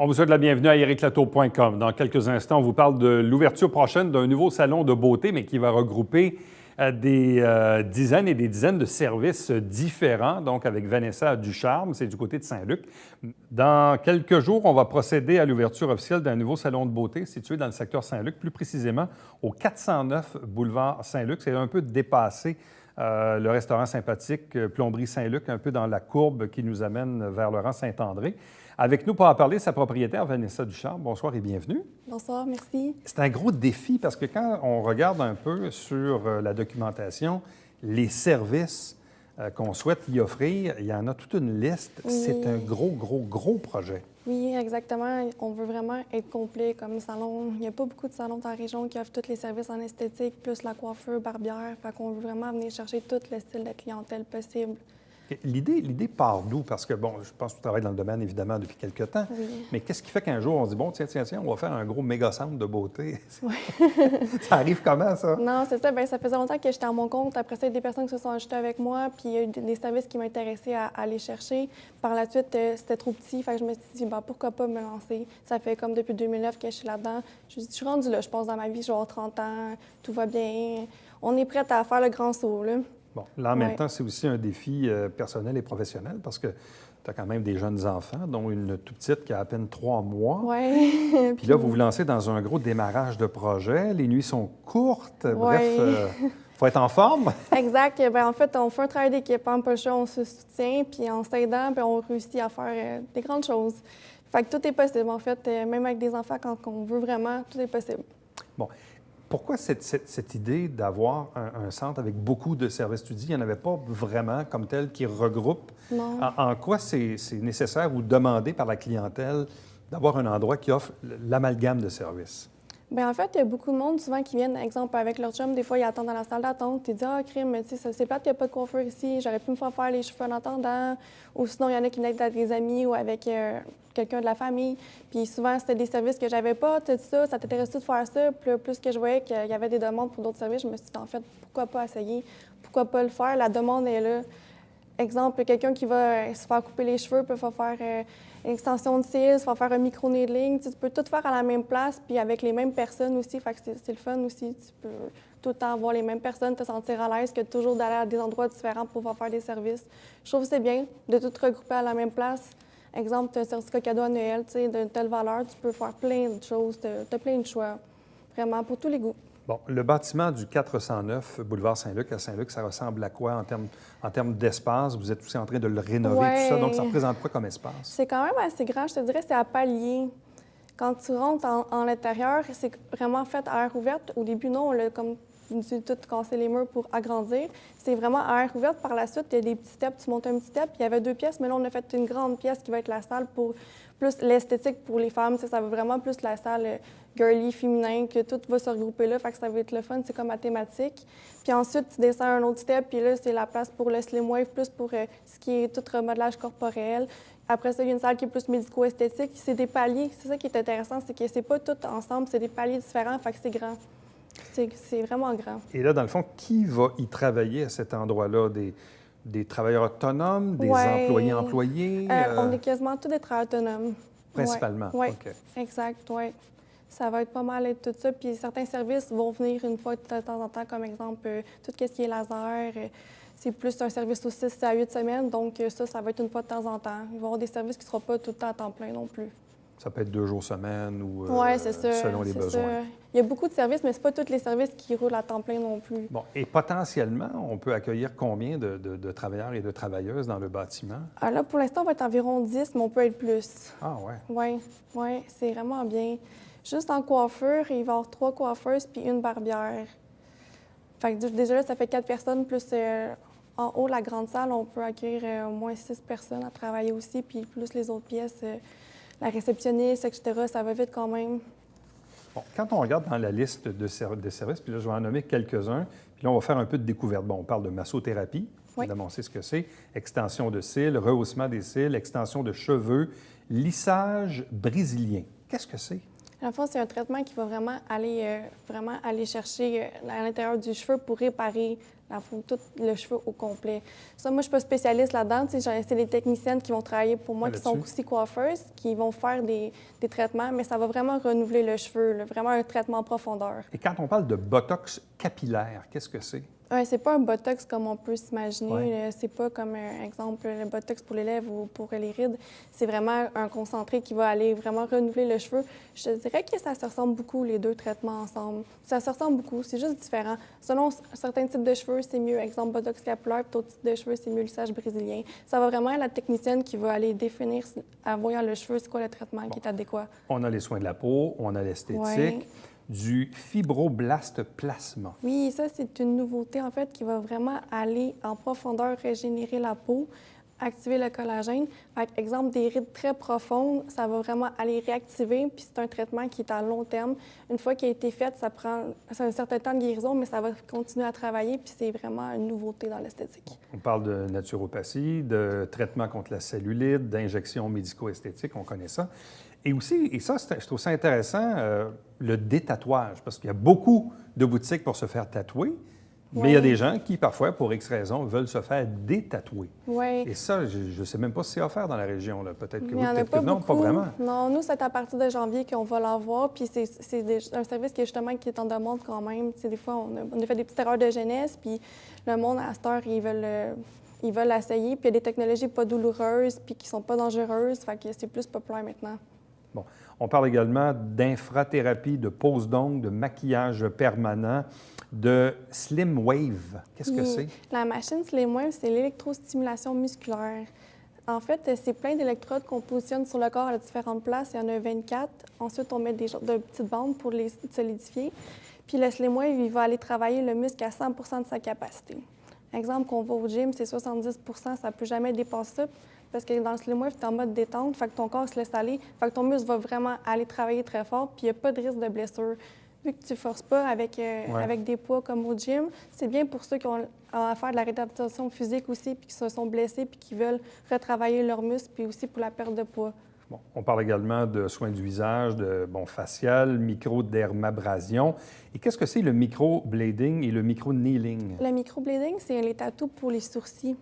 On vous souhaite la bienvenue à ericlatour.com. Dans quelques instants, on vous parle de l'ouverture prochaine d'un nouveau salon de beauté, mais qui va regrouper des dizaines et des dizaines de services différents, donc avec Vanessa Ducharme, c'est du côté de Saint-Luc. Dans quelques jours, on va procéder à l'ouverture officielle d'un nouveau salon de beauté situé dans le secteur Saint-Luc, plus précisément au 409 boulevard Saint-Luc. C'est un peu dépassé le restaurant sympathique Plomberie Saint-Luc, un peu dans la courbe qui nous amène vers le rang Saint-André. Avec nous pour en parler, sa propriétaire, Vanessa Ducharme. Bonsoir et bienvenue. Bonsoir, merci. C'est un gros défi parce que quand on regarde un peu sur la documentation, les services qu'on souhaite y offrir, il y en a toute une liste. Oui. C'est un gros projet. Oui, exactement. On veut vraiment être complet comme salon. Il n'y a pas beaucoup de salons dans la région qui offrent tous les services en esthétique, plus la coiffure, barbière. Fait qu'on veut vraiment venir chercher tout le style de clientèle possible. L'idée part d'où? Parce que, bon, je pense que tu travailles dans le domaine, évidemment, depuis quelques temps. Oui. Mais qu'est-ce qui fait qu'un jour, on se dit, bon, tiens, on va faire un gros méga centre de beauté? Oui. Ça arrive comment, ça? Non, c'est ça. Bien, ça faisait longtemps que j'étais à mon compte. Après ça, il y a des personnes qui se sont ajoutées avec moi, puis il y a eu des services qui m'intéressaient à aller chercher. Par la suite, c'était trop petit. Fait que je me suis dit, ben, pourquoi pas me lancer? Ça fait comme depuis 2009 que je suis là-dedans. Je suis rendue là, je pense, dans ma vie, je vais avoir 30 ans, tout va bien. On est prête à faire le grand saut, là. Bon, là, en même temps, c'est aussi un défi personnel et professionnel parce que tu as quand même des jeunes enfants, dont une toute petite qui a à peine 3 mois. Oui. Puis là, vous vous lancez dans un gros démarrage de projet. Les nuits sont courtes. Bref, il faut être en forme. Exact. Bien, en fait, on fait un travail d'équipe. Pas le choix, on se soutient, puis en s'aidant, puis on réussit à faire des grandes choses. Fait que tout est possible, en fait. Même avec des enfants, quand on veut vraiment, tout est possible. Bon. Pourquoi cette idée d'avoir un centre avec beaucoup de services? Tu dis qu'il n'y en avait pas vraiment comme tel qui regroupe. Non. En quoi c'est nécessaire ou demandé par la clientèle d'avoir un endroit qui offre l'amalgame de services? Bien, en fait, il y a beaucoup de monde souvent qui viennent, exemple, avec leur chum. Des fois, ils attendent dans la salle d'attente. Ils disent, ah, crime, tu sais, c'est plate qu'il n'y a pas de coiffeur ici. J'aurais pu me faire les cheveux en attendant. Ou sinon, il y en a qui venaient avec des amis ou avec quelqu'un de la famille. Puis souvent, c'était des services que j'avais pas. Tout ça, ça t'intéresse-tu de faire ça? Puis plus que je voyais qu'il y avait des demandes pour d'autres services, je me suis dit, en fait, pourquoi pas essayer? Pourquoi pas le faire? La demande est là. Exemple, quelqu'un qui va se faire couper les cheveux peut faire une extension de cils, faire un micro-needling. Tu peux tout faire à la même place, puis avec les mêmes personnes aussi. Fait que c'est le fun aussi. Tu peux tout le temps voir les mêmes personnes, te sentir à l'aise, que toujours d'aller à des endroits différents pour pouvoir faire des services. Je trouve que c'est bien de tout regrouper à la même place. Exemple, tu as un certificat cadeau à Noël, tu sais, de telle valeur, tu peux faire plein de choses. Tu as plein de choix, vraiment, pour tous les goûts. Bon, le bâtiment du 409 boulevard Saint-Luc à Saint-Luc, ça ressemble à quoi en termes d'espace? Vous êtes aussi en train de le rénover, tout ça. Donc, ça représente quoi comme espace? C'est quand même assez grand. Je te dirais c'est à palier. Quand tu rentres en l'intérieur, c'est vraiment fait à air ouverte. Au début, non, on l'a comme tout cassé les murs pour agrandir. C'est vraiment à air ouverte. Par la suite, il y a des petits steps. Tu montes un petit step. Il y avait 2 pièces, mais là, on a fait une grande pièce qui va être la salle pour plus l'esthétique pour les femmes. Ça va vraiment plus la salle girly, féminin, que tout va se regrouper là. Fait que ça va être le fun. C'est comme ma thématique. Puis ensuite, tu descends un autre step. Puis là, c'est la place pour le slim wave, plus pour ce qui est tout remodelage corporel. Après ça, il y a une salle qui est plus médico-esthétique. C'est des paliers. C'est ça qui est intéressant, c'est que c'est pas tout ensemble, c'est des paliers différents, fait que c'est grand. C'est vraiment grand. Et là, dans le fond, qui va y travailler à cet endroit-là? Des travailleurs autonomes, des employés? On est quasiment tous des travailleurs autonomes. Principalement? Oui, OK. Exact, oui. Ça va être pas mal être tout ça. Puis certains services vont venir une fois de temps en temps, comme exemple, tout ce qui est laser. C'est plus un service aux 6 à 8 semaines, donc ça va être une fois de temps en temps. Il va y avoir des services qui ne seront pas tout le temps à temps plein non plus. Ça peut être 2 jours semaine ou c'est ça, selon les besoins. Ça. Il y a beaucoup de services, mais ce pas tous les services qui roulent à temps plein non plus. Bon, et potentiellement, on peut accueillir combien de travailleurs et de travailleuses dans le bâtiment? Là, pour l'instant, on va être environ 10, mais on peut être plus. Ah ouais? Oui, c'est vraiment bien. Juste en coiffure, il va y avoir 3 coiffeuses puis une barbière. Fait que déjà là, ça fait 4 personnes, plus en haut, la grande salle, on peut accueillir au moins 6 personnes à travailler aussi, puis plus les autres pièces, la réceptionniste, etc., ça va vite quand même. Bon, quand on regarde dans la liste de services, puis là, je vais en nommer quelques-uns, puis là, on va faire un peu de découverte. Bon, on parle de massothérapie, évidemment, on sait ce que c'est, extension de cils, rehaussement des cils, extension de cheveux, lissage brésilien. Qu'est-ce que c'est? Dans le fond, c'est un traitement qui va vraiment aller chercher à l'intérieur du cheveu pour réparer tout le cheveu au complet. Ça, moi, je ne suis pas spécialiste là-dedans. C'est des techniciennes qui vont travailler pour moi, qui sont aussi coiffeuses, qui vont faire des traitements, mais ça va vraiment renouveler le cheveu, là, vraiment un traitement en profondeur. Et quand on parle de botox capillaire, qu'est-ce que c'est? C'est pas un botox comme on peut s'imaginer. C'est pas comme, exemple, le botox pour les lèvres ou pour les rides. C'est vraiment un concentré qui va aller vraiment renouveler le cheveu. Je te dirais que ça se ressemble beaucoup, les deux traitements ensemble. Ça se ressemble beaucoup, c'est juste différent. Selon certains types de cheveux, c'est mieux, exemple, botox capillaire, puis d'autres types de cheveux, c'est mieux lissage brésilien. Ça va vraiment être la technicienne qui va aller définir, en voyant le cheveu, c'est quoi le traitement qui est adéquat. On a les soins de la peau, on a l'esthétique. Ouais. Du fibroblast plasma. Oui, ça, c'est une nouveauté, en fait, qui va vraiment aller en profondeur régénérer la peau, activer le collagène. Par exemple, des rides très profondes, ça va vraiment aller réactiver, puis c'est un traitement qui est à long terme. Une fois qu'il a été fait, ça prend un certain temps de guérison, mais ça va continuer à travailler, puis c'est vraiment une nouveauté dans l'esthétique. On parle de naturopathie, de traitement contre la cellulite, d'injections médico-esthétiques, on connaît ça. Et aussi, et ça, je trouve ça intéressant, le détatouage, parce qu'il y a beaucoup de boutiques pour se faire tatouer, mais il y a des gens qui, parfois, pour X raisons, veulent se faire détatouer. Oui. Et ça, je ne sais même pas si c'est offert dans la région. Peut-être que oui, peut-être que non, pas vraiment. Non, nous, c'est à partir de janvier qu'on va l'avoir, puis c'est un service qui est justement qui est en demande quand même. Des fois, on a fait des petites erreurs de jeunesse, puis le monde, à cette heure, ils veulent l'essayer, puis il y a des technologies pas douloureuses, puis qui sont pas dangereuses, fait que c'est plus populaire maintenant. Bon. On parle également d'infrathérapie, de pose d'ongles, de maquillage permanent, de Slim Wave. Qu'est-ce que c'est? La machine Slim Wave, c'est l'électrostimulation musculaire. En fait, c'est plein d'électrodes qu'on positionne sur le corps à différentes places. Il y en a 24. Ensuite, on met des genres de petites bandes pour les solidifier. Puis le Slim Wave, il va aller travailler le muscle à 100 de sa capacité. Exemple, qu'on va au gym, c'est 70 ça ne peut jamais dépasser ça. Parce que dans le Slim Wave, tu es en mode détente, fait que ton corps se laisse aller, fait que ton muscle va vraiment aller travailler très fort, puis il n'y a pas de risque de blessure. Vu que tu ne forces pas avec des poids comme au gym, c'est bien pour ceux qui ont à faire de la réadaptation physique aussi, puis qui se sont blessés, puis qui veulent retravailler leurs muscles, puis aussi pour la perte de poids. Bon, on parle également de soins du visage, de facial, microdermabrasion. Et qu'est-ce que c'est le microblading et le microneedling? Le microblading, c'est les tatous pour les sourcils.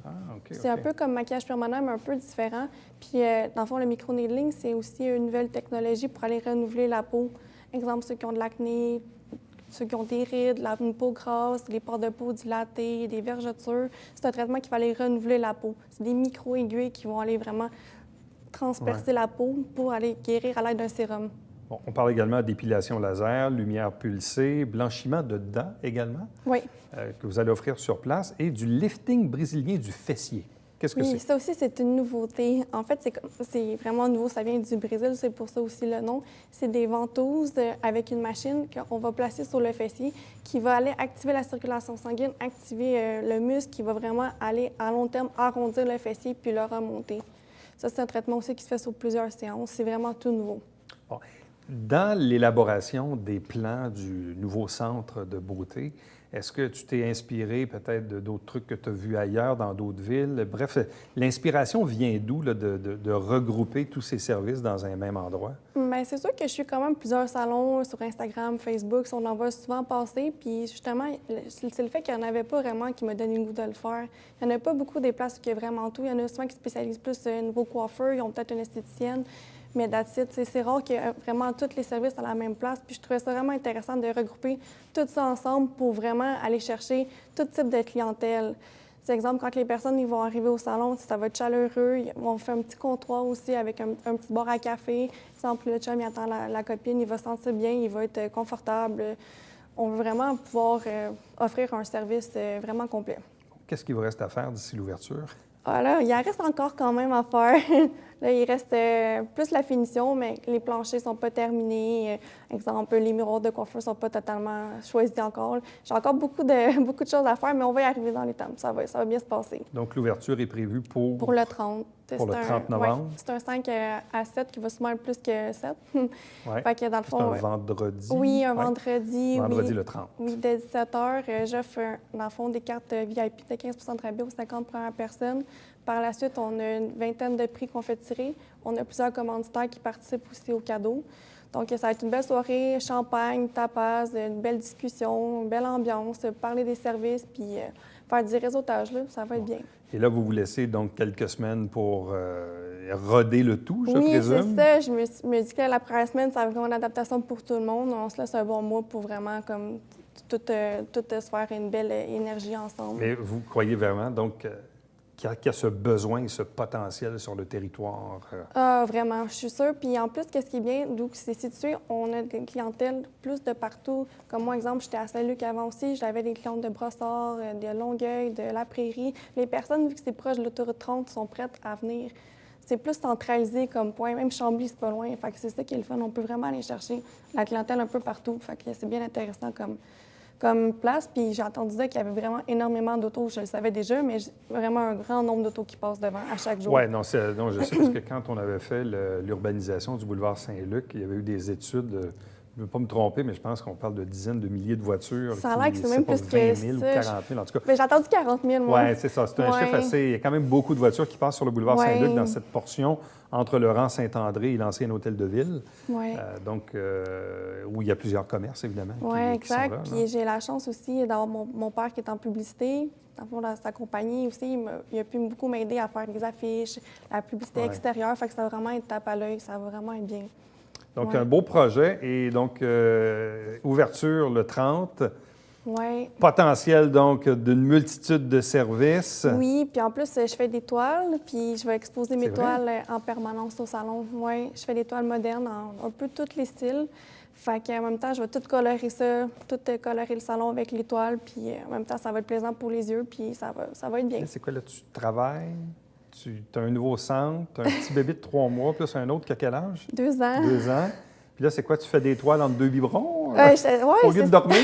Ah, OK. C'est un peu comme maquillage permanent, mais un peu différent. Puis, dans le fond, le microneedling, c'est aussi une nouvelle technologie pour aller renouveler la peau. Exemple, ceux qui ont de l'acné, ceux qui ont des rides, une peau grasse, les pores de peau dilatés, des vergetures. C'est un traitement qui va aller renouveler la peau. C'est des micro-aiguilles qui vont aller vraiment transpercer la peau pour aller guérir à l'aide d'un sérum. Bon, on parle également d'épilation laser, lumière pulsée, blanchiment de dents également, oui. Que vous allez offrir sur place, et du lifting brésilien du fessier. Qu'est-ce que c'est? Oui, ça aussi, c'est une nouveauté. En fait, c'est vraiment nouveau. Ça vient du Brésil, c'est pour ça aussi le nom. C'est des ventouses avec une machine qu'on va placer sur le fessier qui va aller activer la circulation sanguine, activer le muscle qui va vraiment aller à long terme arrondir le fessier puis le remonter. Ça, c'est un traitement aussi qui se fait sur plusieurs séances. C'est vraiment tout nouveau. Bon. Dans l'élaboration des plans du nouveau centre de beauté, est-ce que tu t'es inspiré peut-être d'autres trucs que tu as vus ailleurs, dans d'autres villes? Bref, l'inspiration vient d'où de regrouper tous ces services dans un même endroit? Bien, c'est sûr que je suis quand même plusieurs salons sur Instagram, Facebook, on en voit souvent passer. Puis justement, c'est le fait qu'il n'y en avait pas vraiment qui me donne le goût de le faire. Il n'y en a pas beaucoup des places où il y a vraiment tout. Il y en a souvent qui spécialisent plus nouveau coiffeur, ils ont peut-être une esthéticienne. Mais that's it. C'est rare qu'il y ait vraiment tous les services à la même place. Puis je trouvais ça vraiment intéressant de regrouper tout ça ensemble pour vraiment aller chercher tout type de clientèle. C'est exemple, quand les personnes ils vont arriver au salon, ça va être chaleureux. On fait un petit comptoir aussi avec un petit bar à café. Exemple, le chum, il attend la copine, il va se sentir bien, il va être confortable. On veut vraiment pouvoir offrir un service vraiment complet. Qu'est-ce qu'il vous reste à faire d'ici l'ouverture? Ah là, il en reste encore quand même à faire. Là, il reste plus la finition, mais les planchers ne sont pas terminés. Exemple, les miroirs de coiffure ne sont pas totalement choisis encore. J'ai encore beaucoup de choses à faire, mais on va y arriver dans les temps. Ça va bien se passer. Donc, l'ouverture est prévue pour... Pour le 30. Pour le 30 novembre? Ouais, c'est un 5 à 7 qui va sûrement être plus que 7. Fait que dans le fond, c'est un vendredi? Oui, un vendredi. Vendredi oui. le 30. Oui, dès 17h, j'offre, dans le fond, des cartes VIP de 15 de rabais aux 50 premières personnes. Par la suite, on a une vingtaine de prix qu'on fait tirer. On a plusieurs commanditaires qui participent aussi aux cadeaux. Donc, ça va être une belle soirée, champagne, tapas, une belle discussion, une belle ambiance, parler des services, puis faire du réseautage, là, ça va être bien. Et là, vous vous laissez donc quelques semaines pour roder le tout, je présume? Oui, c'est ça. Je me dis que la première semaine, ça va être vraiment une adaptation pour tout le monde. On se laisse un bon mois pour vraiment comme tout se faire une belle énergie ensemble. Mais vous croyez vraiment donc qu'il y a ce besoin, ce potentiel sur le territoire? Ah, vraiment, je suis sûre. Puis en plus, qu'est-ce qui est bien, d'où c'est situé, on a des clientèles plus de partout. Comme moi, exemple, j'étais à Saint-Luc avant aussi, j'avais des clientes de Brossard, de Longueuil, de La Prairie. Les personnes, vu que c'est proche de l'autoroute 30, sont prêtes à venir. C'est plus centralisé comme point. Même Chambly, c'est pas loin. Fait que c'est ça qui est le fun. On peut vraiment aller chercher la clientèle un peu partout. Fait que c'est bien intéressant comme place. Puis j'ai entendu dire qu'il y avait vraiment énormément d'autos. Je le savais déjà, mais vraiment un grand nombre d'autos qui passent devant à chaque jour. Oui, non, je sais parce que quand on avait fait l'urbanisation du boulevard Saint-Luc, il y avait eu des études, je ne veux pas me tromper, mais je pense qu'on parle de dizaines de milliers de voitures. Ça a l'air que c'est même plus que 20 000 ou 40 000, en tout cas. Mais j'ai entendu 40 000, moi. Oui, c'est ça. C'est un chiffre assez... Il y a quand même beaucoup de voitures qui passent sur le boulevard Saint-Luc dans cette portion entre le rang Saint-André et l'ancien hôtel de ville. Oui. Donc, où il y a plusieurs commerces, évidemment, Oui, qui sont exact. là. Puis j'ai la chance aussi d'avoir mon père qui est en publicité. Dans le fond, dans sa compagnie aussi, il a pu beaucoup m'aider à faire des affiches, la publicité extérieure. Fait que ça va vraiment être tape à l'œil. Ça va vraiment être bien. Donc, un beau projet. Et donc, ouverture le 30. Oui. Potentiel, donc, d'une multitude de services. Oui, puis en plus, je fais des toiles, puis je vais exposer mes C'est vrai? toiles en permanence au salon. Oui, je fais des toiles modernes en un peu tous les styles. Fait qu'en même temps, je vais tout colorer ça, tout colorer le salon avec les toiles, puis en même temps, ça va être plaisant pour les yeux, puis ça va être bien. C'est quoi, là, tu travailles? Tu as un nouveau centre, tu as un petit bébé de 3 mois, plus un autre qui a quel âge? 2 ans. 2 ans. Puis là, c'est quoi, tu fais des toiles entre deux biberons? Au lieu de dormir?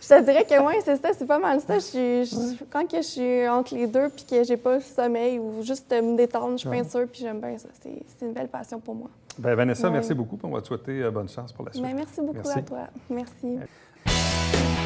Je te dirais que oui, c'est ça, c'est pas mal ça. Quand que je suis entre les deux puis que j'ai pas le sommeil ou juste me détendre, je peinture puis j'aime bien ça. C'est une belle passion pour moi. Bien, Vanessa, merci beaucoup. On va te souhaiter bonne chance pour la suite. Bien, merci beaucoup Merci. à toi. Merci.